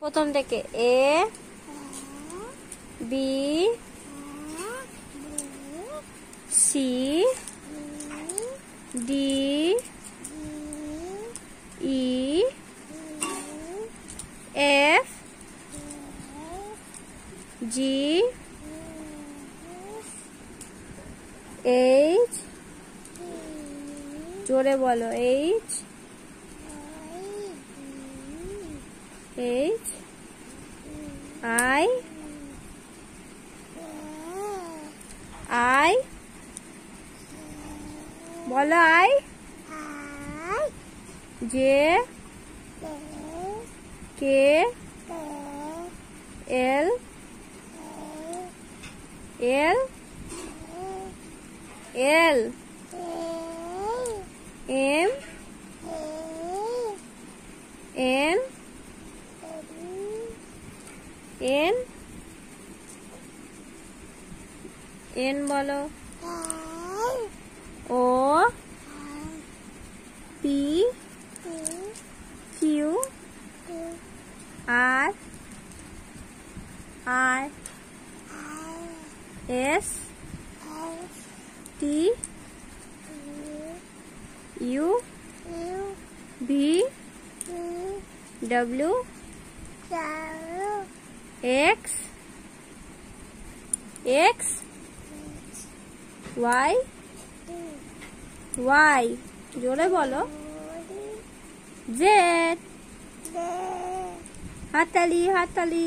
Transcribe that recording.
প্রথম থেকে A B C D E F G H জোরে বলো এইচ এইচ আই আই বলো I J K L L L M N N N বলো O P Q R I S T U V W X X Y Y জোরে বলো Z হাততালি হাততালি।